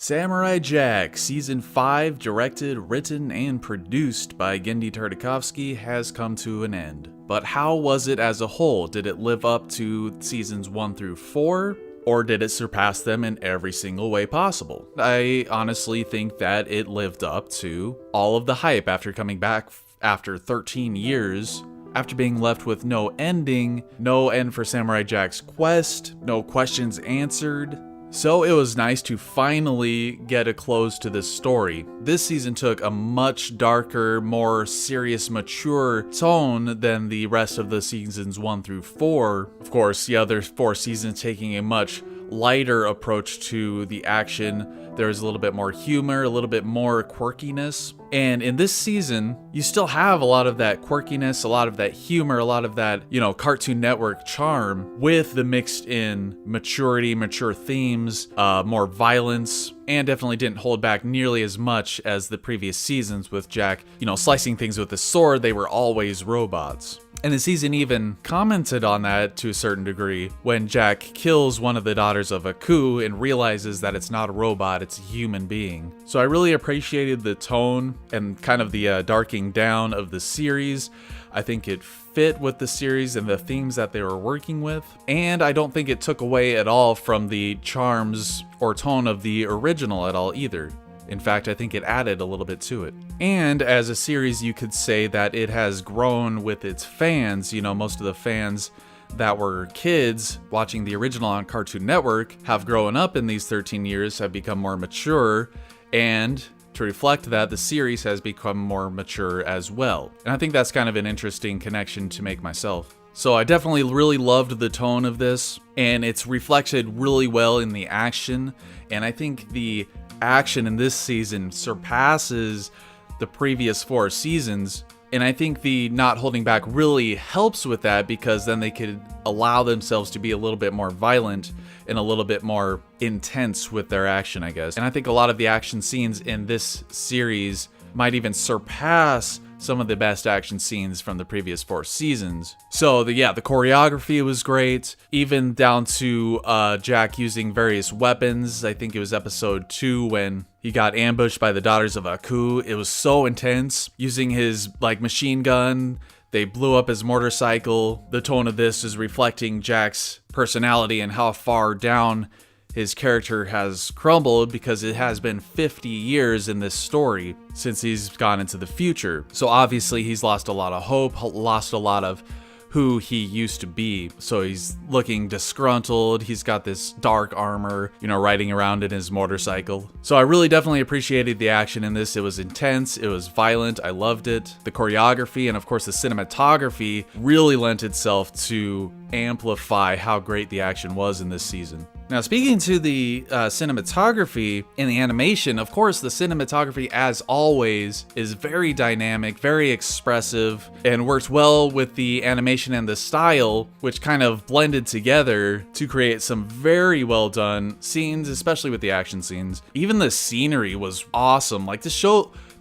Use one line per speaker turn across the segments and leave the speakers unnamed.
Samurai Jack Season 5, directed, written, and produced by Genndy Tartakovsky, has come to an end. But how was it as a whole? Did it live up to Seasons 1 through 4? Or did it surpass them in every single way possible? I honestly think that it lived up to all of the hype after coming back after 13 years. After being left with no ending, no end for Samurai Jack's quest, no questions answered. So it was nice to finally get a close to this story. This season took a much darker, more serious, mature tone than the rest of the seasons 1 through 4. Of course, the other 4 seasons taking a much lighter approach to the action. There's a little bit more humor, a little bit more quirkiness. And in this season, you still have a lot of that quirkiness, a lot of that humor, a lot of that, Cartoon Network charm with the mixed in maturity, mature themes, more violence, and definitely didn't hold back nearly as much as the previous seasons with Jack, slicing things with a sword. They were always robots. And the season even commented on that to a certain degree when Jack kills one of the daughters of Aku and realizes that it's not a robot, it's a human being. So I really appreciated the tone and kind of the darking down of the series. I think it fit with the series and the themes that they were working with. And I don't think it took away at all from the charms or tone of the original at all either. In fact, I think it added a little bit to it. And as a series, you could say that it has grown with its fans. Most of the fans that were kids watching the original on Cartoon Network have grown up in these 13 years, have become more mature, and to reflect that, the series has become more mature as well. And I think that's kind of an interesting connection to make myself. So I definitely really loved the tone of this, and it's reflected really well in the action. And I think the action in this season surpasses the previous 4 seasons, and I think the not holding back really helps with that, because then they could allow themselves to be a little bit more violent and a little bit more intense with their action, I guess. And I think a lot of the action scenes in this series might even surpass some of the best action scenes from the previous 4 seasons. So the choreography was great, even down to Jack using various weapons. I think it was episode 2 when he got ambushed by the daughters of Aku. It was so intense, using his machine gun. They blew up his motorcycle. The tone of this is reflecting Jack's personality and how far down his character has crumbled, because it has been 50 years in this story since he's gone into the future. So obviously he's lost a lot of hope, lost a lot of who he used to be. So he's looking disgruntled. He's got this dark armor, riding around in his motorcycle. So I really definitely appreciated the action in this. It was intense. It was violent. I loved it. The choreography and of course the cinematography really lent itself to amplify how great the action was in this season. Now, speaking to the cinematography and the animation, of course, the cinematography, as always, is very dynamic, very expressive, and works well with the animation and the style, which kind of blended together to create some very well done scenes, especially with the action scenes. Even the scenery was awesome.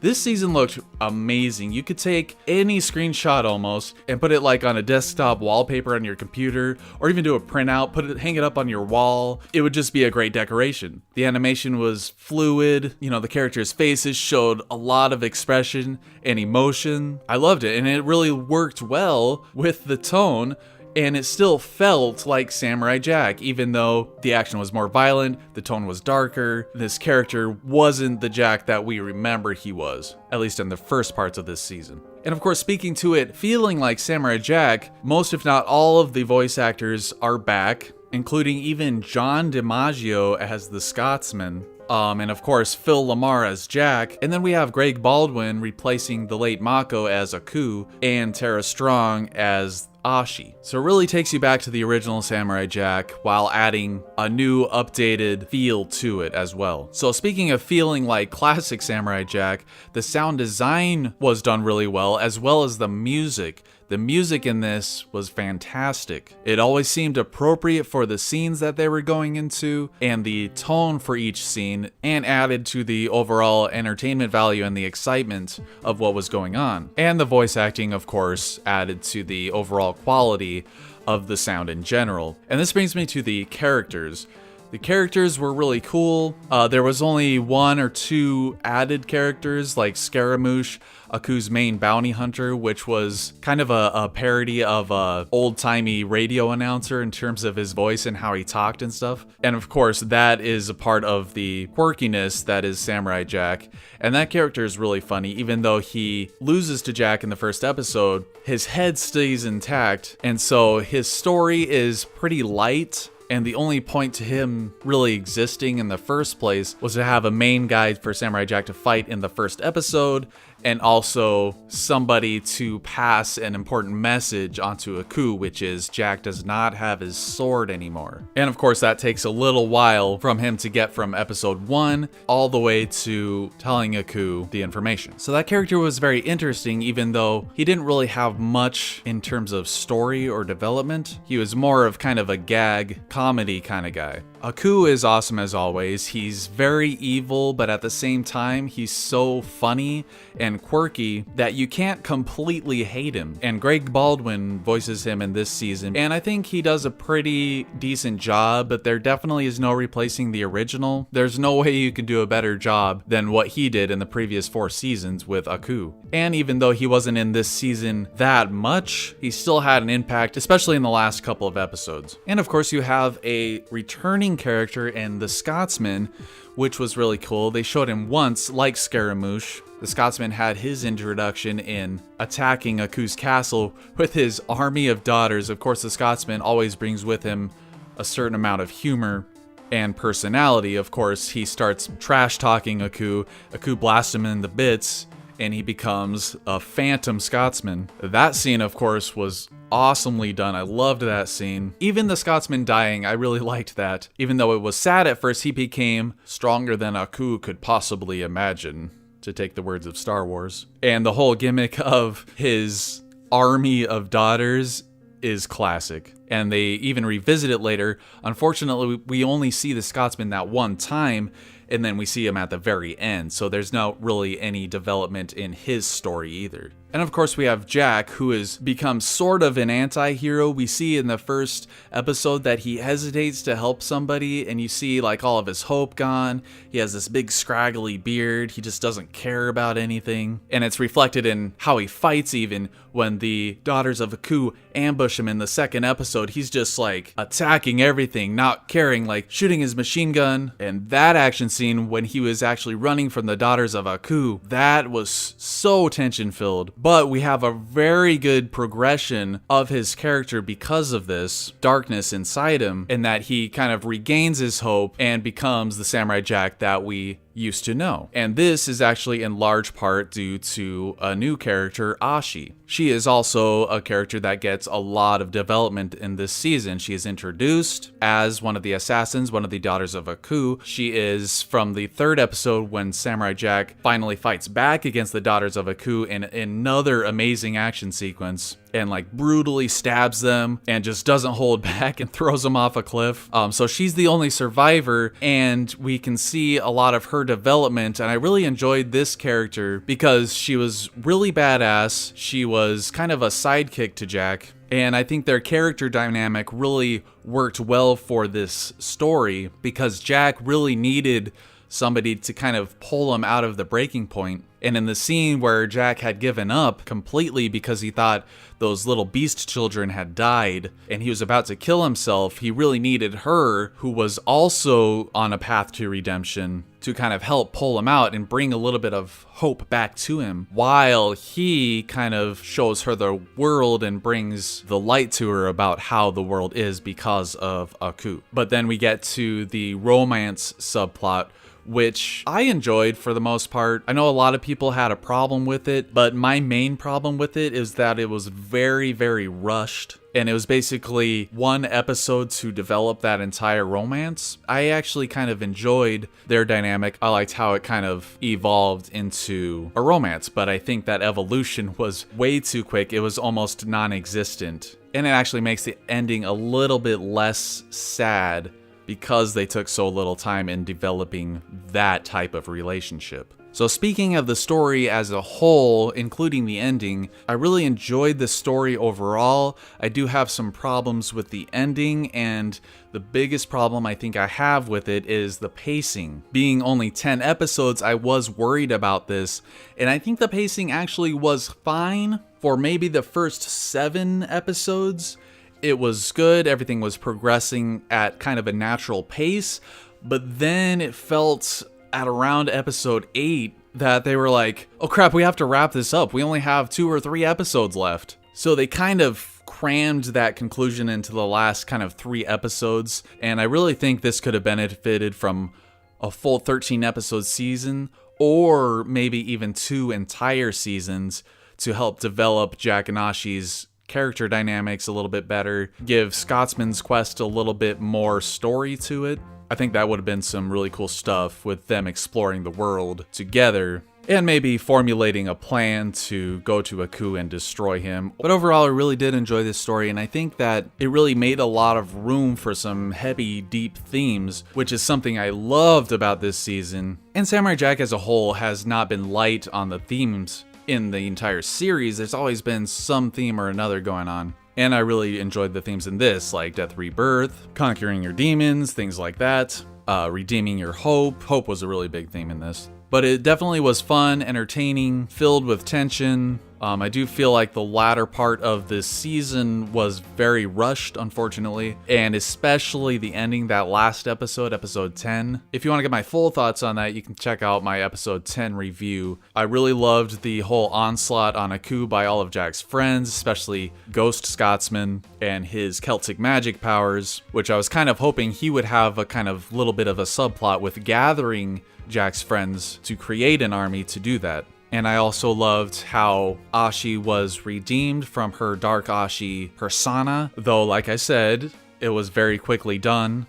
This season looked amazing. You could take any screenshot almost and put it on a desktop wallpaper on your computer, or even do a printout, hang it up on your wall. It would just be a great decoration. The animation was fluid. The characters' faces showed a lot of expression and emotion. I loved it, and it really worked well with the tone. And it still felt like Samurai Jack, even though the action was more violent, the tone was darker. This character wasn't the Jack that we remember he was, at least in the first parts of this season. And of course, speaking to it feeling like Samurai Jack, most if not all of the voice actors are back, including even John DiMaggio as the Scotsman. And of course, Phil LaMarr as Jack. And then we have Greg Baldwin replacing the late Mako as Aku, and Tara Strong as Ashi. So it really takes you back to the original Samurai Jack while adding a new updated feel to it as well. So speaking of feeling like classic Samurai Jack, the sound design was done really well, as well as the music. The music in this was fantastic. It always seemed appropriate for the scenes that they were going into, and the tone for each scene, and added to the overall entertainment value and the excitement of what was going on. And the voice acting, of course, added to the overall quality of the sound in general. And this brings me to the characters. The characters were really cool. There was only 1 or 2 added characters, like Scaramouche, Aku's main bounty hunter, which was kind of a parody of a old-timey radio announcer in terms of his voice and how he talked and stuff. And of course, that is a part of the quirkiness that is Samurai Jack. And that character is really funny. Even though he loses to Jack in the first episode, his head stays intact. And so his story is pretty light. And the only point to him really existing in the first place was to have a main guide for Samurai Jack to fight in the first episode, and also somebody to pass an important message onto Aku, which is Jack does not have his sword anymore. And of course, that takes a little while from him to get from episode 1 all the way to telling Aku the information. So that character was very interesting, even though he didn't really have much in terms of story or development. He was more of kind of a gag comedy kind of guy. Aku is awesome as always. He's very evil, but at the same time, he's so funny and quirky that you can't completely hate him. And Greg Baldwin voices him in this season, and I think he does a pretty decent job, but there definitely is no replacing the original. There's no way you can do a better job than what he did in the previous 4 seasons with Aku. And even though he wasn't in this season that much, he still had an impact, especially in the last couple of episodes. And of course, you have a returning character in the Scotsman, which was really cool. They showed him once, like Scaramouche. The Scotsman had his introduction in attacking Aku's castle with his army of daughters. Of course, the Scotsman always brings with him a certain amount of humor and personality. Of course, he starts trash talking Aku. Aku blasts him in the bits, and he becomes a phantom Scotsman. That scene, of course, was awesomely done. I loved that scene. Even the Scotsman dying, I really liked that. Even though it was sad at first, he became stronger than Aku could possibly imagine, to take the words of Star Wars. And the whole gimmick of his army of daughters is classic. And they even revisit it later. Unfortunately, we only see the Scotsman that one time, and then we see him at the very end. So there's not really any development in his story either. And of course, we have Jack, who has become sort of an anti-hero. We see in the first episode that he hesitates to help somebody, and you see like all of his hope gone. He has this big scraggly beard. He just doesn't care about anything. And it's reflected in how he fights even. When the daughters of Aku ambush him in the second episode, he's just like attacking everything, not caring, like shooting his machine gun. And that action scene when he was actually running from the daughters of Aku, that was so tension-filled. But we have a very good progression of his character because of this darkness inside him, and that he kind of regains his hope and becomes the Samurai Jack that we used to know. And this is actually in large part due to a new character, Ashi. She is also a character that gets a lot of development in this season. She is introduced as one of the assassins, one of the daughters of Aku. She is from the third episode when Samurai Jack finally fights back against the daughters of Aku in another amazing action sequence, and like brutally stabs them and just doesn't hold back and throws them off a cliff. So she's the only survivor, and we can see a lot of her development, and I really enjoyed this character because she was really badass. She was kind of a sidekick to Jack, and I think their character dynamic really worked well for this story because Jack really needed somebody to kind of pull him out of the breaking point. And in the scene where Jack had given up completely because he thought those little beast children had died and he was about to kill himself, he really needed her, who was also on a path to redemption, to kind of help pull him out and bring a little bit of hope back to him, while he kind of shows her the world and brings the light to her about how the world is because of Aku. But then we get to the romance subplot, which I enjoyed for the most part. I know a lot of people had a problem with it, but my main problem with it is that it was very, very rushed. And it was basically one episode to develop that entire romance. I actually kind of enjoyed their dynamic. I liked how it kind of evolved into a romance, but I think that evolution was way too quick. It was almost non-existent. And it actually makes the ending a little bit less sad because they took so little time in developing that type of relationship. So speaking of the story as a whole, including the ending, I really enjoyed the story overall. I do have some problems with the ending, and the biggest problem I think I have with it is the pacing. Being only 10 episodes, I was worried about this, and I think the pacing actually was fine for maybe the first 7 episodes. It was good, everything was progressing at kind of a natural pace, but then it felt at around episode 8 that they were like, oh crap, we have to wrap this up. We only have 2 or 3 episodes left. So they kind of crammed that conclusion into the last kind of 3 episodes. And I really think this could have benefited from a full 13 episode season, or maybe even 2 entire seasons to help develop Jack and Ashi's character dynamics a little bit better, give Scotsman's quest a little bit more story to it. I think that would have been some really cool stuff with them exploring the world together and maybe formulating a plan to go to Aku and destroy him. But overall, I really did enjoy this story, and I think that it really made a lot of room for some heavy, deep themes, which is something I loved about this season. And Samurai Jack as a whole has not been light on the themes in the entire series. There's always been some theme or another going on. And I really enjoyed the themes in this, like Death Rebirth, conquering your demons, things like that, redeeming your hope. Hope was a really big theme in this. But it definitely was fun, entertaining, filled with tension. I do feel like the latter part of this season was very rushed, unfortunately, and especially the ending, that last episode, episode 10. If you want to get my full thoughts on that, you can check out my episode 10 review. I really loved the whole onslaught on Aku by all of Jack's friends, especially Ghost Scotsman and his Celtic magic powers, which I was kind of hoping he would have a kind of little bit of a subplot with gathering Jack's friends to create an army to do that. And I also loved how Ashi was redeemed from her Dark Ashi persona, though like I said, it was very quickly done.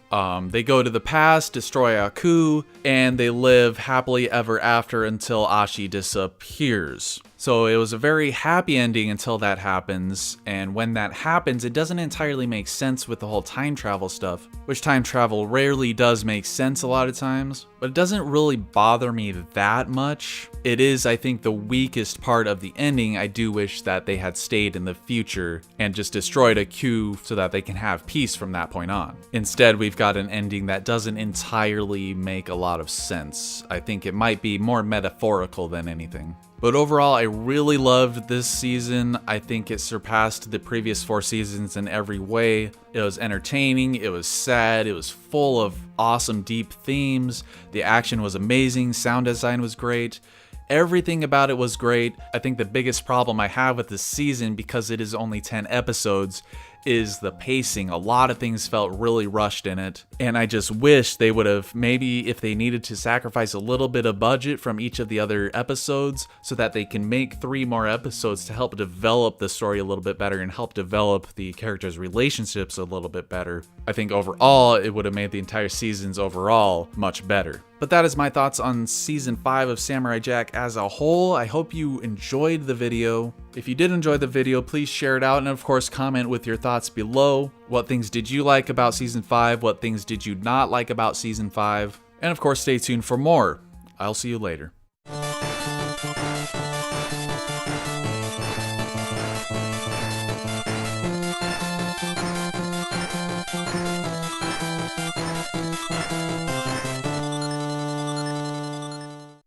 They go to the past, destroy Aku, and they live happily ever after until Ashi disappears. So it was a very happy ending until that happens, and when that happens, it doesn't entirely make sense with the whole time travel stuff, which time travel rarely does make sense a lot of times, but it doesn't really bother me that much. It is, I think, the weakest part of the ending. I do wish that they had stayed in the future and just destroyed Aku so that they can have peace from that point on. Instead, we've got an ending that doesn't entirely make a lot of sense. I think it might be more metaphorical than anything. But overall, I really loved this season. I think it surpassed the previous 4 seasons in every way. It was entertaining, it was sad, it was full of awesome deep themes. The action was amazing, sound design was great. Everything about it was great. I think the biggest problem I have with this season, because it is only 10 episodes, is the pacing. A lot of things felt really rushed in it, and I just wish they would have, maybe if they needed to sacrifice a little bit of budget from each of the other episodes so that they can make 3 more episodes to help develop the story a little bit better and help develop the characters' relationships a little bit better. I think overall it would have made the entire seasons overall much better. But that is my thoughts on Season 5 of Samurai Jack as a whole. I hope you enjoyed the video. If you did enjoy the video, please share it out, and of course comment with your thoughts below. What things did you like about Season 5? What things did you not like about Season 5? And of course stay tuned for more. I'll see you later.